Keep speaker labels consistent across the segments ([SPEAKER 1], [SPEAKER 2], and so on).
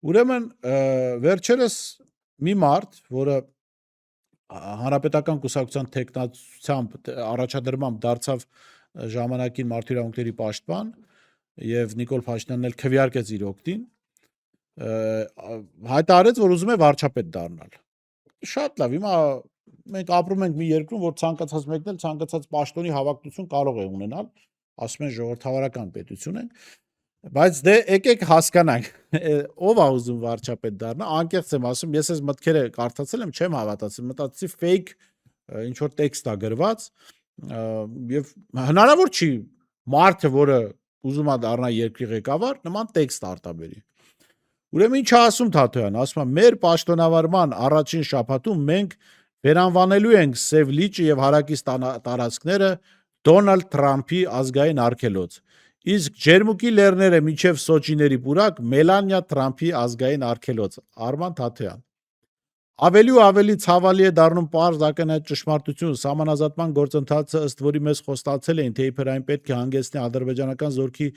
[SPEAKER 1] Ուրեմն վերջերս մի մարդ, որը հանրապետական կուսակցության տեխնացությամբ առաջադրմամբ դարձավ ժամանակին մարդիրավունքների պաշտպան եւ Նիկոլ Փաշինյանն էլ քվեարկեց իր օգտին, հայտարարեց, որ ուզում է վարչապետ դառնալ։ Շատ լավ, հիմա մենք ապրում ենք մի երկրում, որ ցանկացած մեկն էլ ցանկացած պաշտոնի հավակնություն կարող է ունենալ, ասում են ժողովրդավարական պետություն ենք, բայց դե եկեք հասկանանք, ով է ուզում վարչապետ դառնա, անկեղծ եմ ասում, ես այս մտքերը կարդացել եմ, չեմ հավատացել, մտածեցի fake ինչ որ տեքստ է գրված, եւ հնարավոր չի մարդը, որը ուզում է դառնա երկրի ղեկավար, նման տեքստ արտաբերի։ Ուրեմն ինչ ասում Թաթոյան, ասում է մեր պաշտոնավարման առաջին շաբաթում մենք վերանվանելու ենք Սև լիճը եւ հարակից տարածքները Դոնալդ Թրամփի ազգային արգելոց։ Իսկ Ջերմուկի լեռները միջև Սոչիների պուրակ Մելանիա Թրամփի ազգային արգելոց։ Արման Թաթոյան։ Ավելի ու ավելի ցավալի է դառնում պարզ ակնհայտ ճշմարտություն, սահմանազատման գործընթացը ըստ որի մեզ խոստացել էին, թե իբր այն պետք է հանգեցնի ադրբեջանական զորքի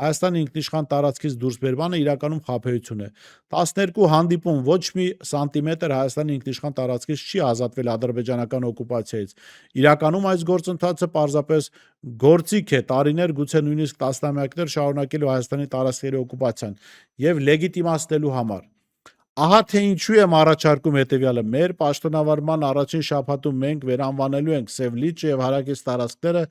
[SPEAKER 1] Հայաստանի ինքնիշխան տարածքից դուրս բերմանը, իրականում խաբեություն է։ 12 հանդիպում ոչ մի սանտիմետր Հայաստանի ինքնիշխան տարածքից չի ազատվել ադրբեջանական օկուպացիայից։ Իրականում այս գործընթացը պարզապես գործիք է տարիներ, գուցե նույնիսկ տասնամյակներ շարունակելու Հայաստանի տարածքների օկուպացիան եւ լեգիտիմացնելու համար։ Ահա թե ինչու եմ առաջարկում հետևյալը. մեր պաշտոնավարման առաջին շաբաթում մենք վերանվանելու ենք Սև լիճը եւ հարակից տարածքները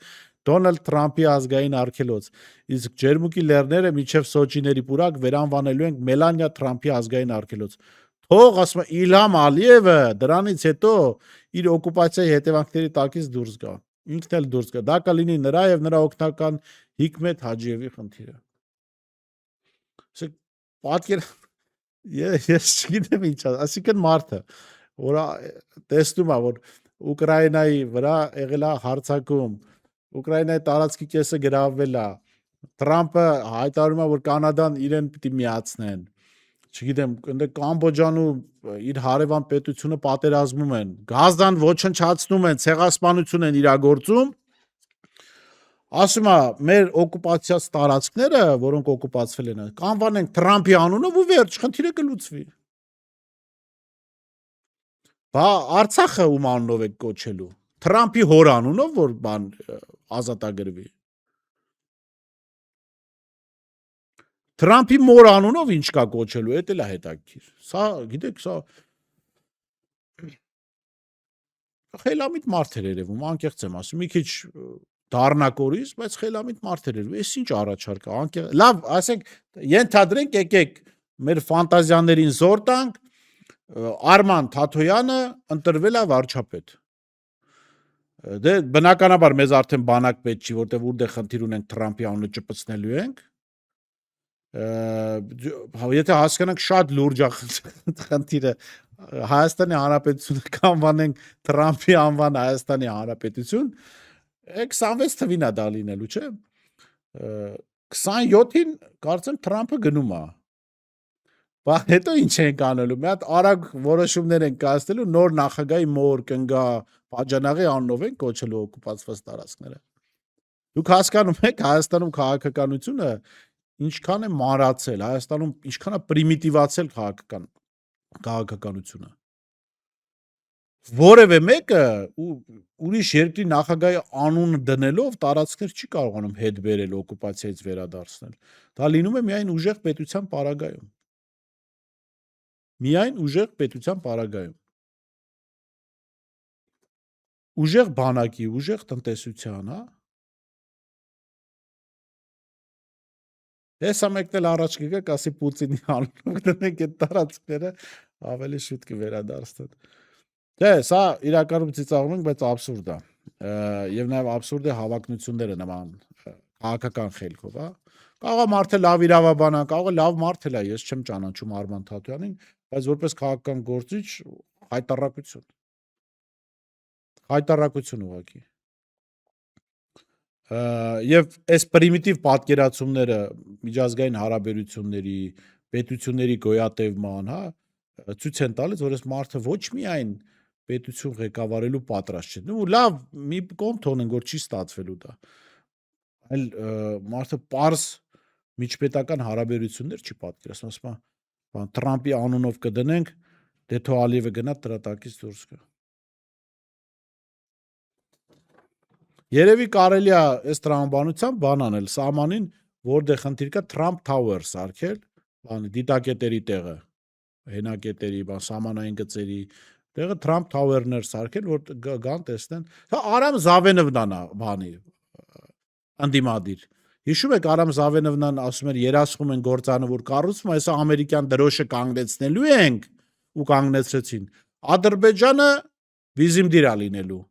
[SPEAKER 1] Դոնալդ Թրամփի ազգային արգելոց, իսկ Ջերմուկի լեռները միջև Սոչիների պուրակ վերանվանելու ենք Մելանիա Թրամփի ազգային արգելոց։ Թող ասում Իլհամ Ալիևը դրանից հետո իր օկուպացիայի հետևանքների տակից դուրս գա։ Ինքն էլ դուրս գա։ Դա կլինի նրա եւ նրա օգնական Հիկմետ Հաջիևի խնդիրը։ Պատկեր Ես չգիտեմ ինչ, այսինքն մարդը, որ տեսնում է, որ Ուկրաինայի վրա եղել է հարձակում, Ուկրաինայի տարածքի կեսը գրավվել է, Տրամպը հայտարարում է, որ Կանադան իրեն պիտի միացնեն, չգիտեմ, ընդ Կամբոջան ու իր հարևան պետությունը պատերազմում են, Գազան ոչնչացնում են, ցեղասպանություն են իրագործում, ասում է մեր օկուպացիաց տարածքները, որոնք օկուպացվել են, կանվանենք Թրամփի անունով ու վերջ, խնդիրը կլուծվի։ Բա Արցախը ում անունով եք կոչելու։ Թրամփի հոր անունով, որ բան ազատագրվի։ Թրամփի մոր անունով ինչ կա կոչելու, էդ էլ է հետաքրքիր։ Սա, գիտեք, սա խելամիտ մարդ էր երևում, անկեղծ եմ ասում, մի քիչ դառնակորից, բայց խելամիտ մարդ էր երևում։ Էս ինչ առաջարկ է, լավ, ասենք, ենթադրենք եկեք մեր ֆանտազիաներին զոր տանք, Արման Թաթոյանը ընտրվել է վարչապետ։ Դե բնականաբար մեզ արդեն բանակ պետք չի, որտեղ որտեղ խնդիր ունենք Թրամփի անունը ճպցնելու ենք։ Եթե հասկանանք շատ լուրջ խնդիրը Հայաստանի Հանրապետությունը կանվանենք Թրամփի անվան Հայաստանի Հանրապետություն, 26 թվին է դա լինելու, չէ՞։ 27-ին կարծեմ Թրամփը գնում է։ Բա հետո ինչ ենք անելու։ Մի հատ արագ որոշումներ են կայացնելու, նոր նախագահի մոր կնգա Պաջանաղի անունով են կոչելու օկուպացված տարածքները։ Դուք հասկանում եք Հայաստանում քաղաքականությունը ինչքան է մանրացել, Հայաստանում ինչքան է պրիմիտիվացել քաղաքականությունը։ Որևէ մեկը ուրիշ երկրի նախագահի անուն դնելով տարածքներ չի կարողանում հետ բերել օկուպացիայից վերադարձնել։ Դա լինում է միայն ուժեղ պետության պարագայում։ Միայն ուժեղ պետության պարագայում։ Ուժեղ բանակի, ուժեղ տնտեսության, հա։ Հեսա մեկն էլ առաջ կգա, կասի Պուտինի անունով դնենք այդ տարածքները, ավելի շուտ կվերադարձնեն։ Դե, սա իրականում ծիծաղում ենք, բայց абսուրդ է։ Եվ նաև абսուրդ է հավակնությունները նման քաղաքական խելքով, հա։ Կարող է մարդը լավ իրավաբան է, կարող է լավ մարդ էլ է, ես չեմ ճանաչում Արման Թաթոյանին, բայց որպես քաղաքական գործիչ հայտարարություն։ Հայտարարություն ուղղակի։ Եվ այս պրիմիտիվ պատկերացումները միջազգային հարաբերությունների, պետությունների գոյատևման, հա, ցույց են տալիս, որ այս մարդը ոչ միայն պետություն ղեկավարելու պատրաստ չէ։ Ու լավ, մի կողմ թողնենք, որ չի ստացվելու դա։ Այլ մարդը պարզ միջպետական հարաբերություններ չի պատկերացնում, ասում է բան Թրամփի անունով կդնենք, դե թո Ալիևը գնա տրատակից դուրս գա։ Երևի կարելի է այս տրամաբանությամբ բան անել սահմանին, որտեղ խնդիր կա Trump Tower սարքել, բան դիտակետերի տեղը, հենակետերի, բան սահմանային գծերի տեղը Trump Tower-ներ սարքել, որ գան տեսնեն։ Հա Արամ Զավենովնան է բանի անդիմադիր։ Հիշում եք Արամ Զավենովնան ասում էր երասխում են գործանը, որ կառուցվում է, այսա ամերիկյան դրոշը կանգնեցնելու ենք ու կանգնեցրեցին։ Ադրբեջանը վիզիմդիր է լինելու։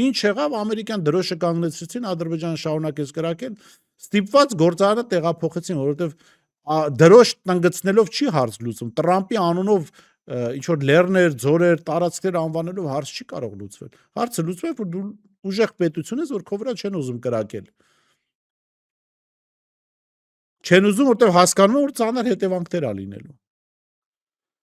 [SPEAKER 1] Ինչ եղավ ամերիկյան դրոշը կանգնեցրեցին, Ադրբեջանը շարունակեց կրակել, ստիպված գործարանը տեղափոխեցին, որովհետև դրոշ տնգցնելով չի հարց լուծում։ Տրամփի անունով ինչ որ լեռներ, ձորեր, տարածքներ անվանելով հարց չի կարող լուծվել։ Հարցը լուծվում է, որ դու ուժեղ պետություն ես, որ քո վրա չեն ուզում կրակել։ Չեն ուզում, որտեղ հասկանում են, որ ծանր հետևանքներ ա լինելու։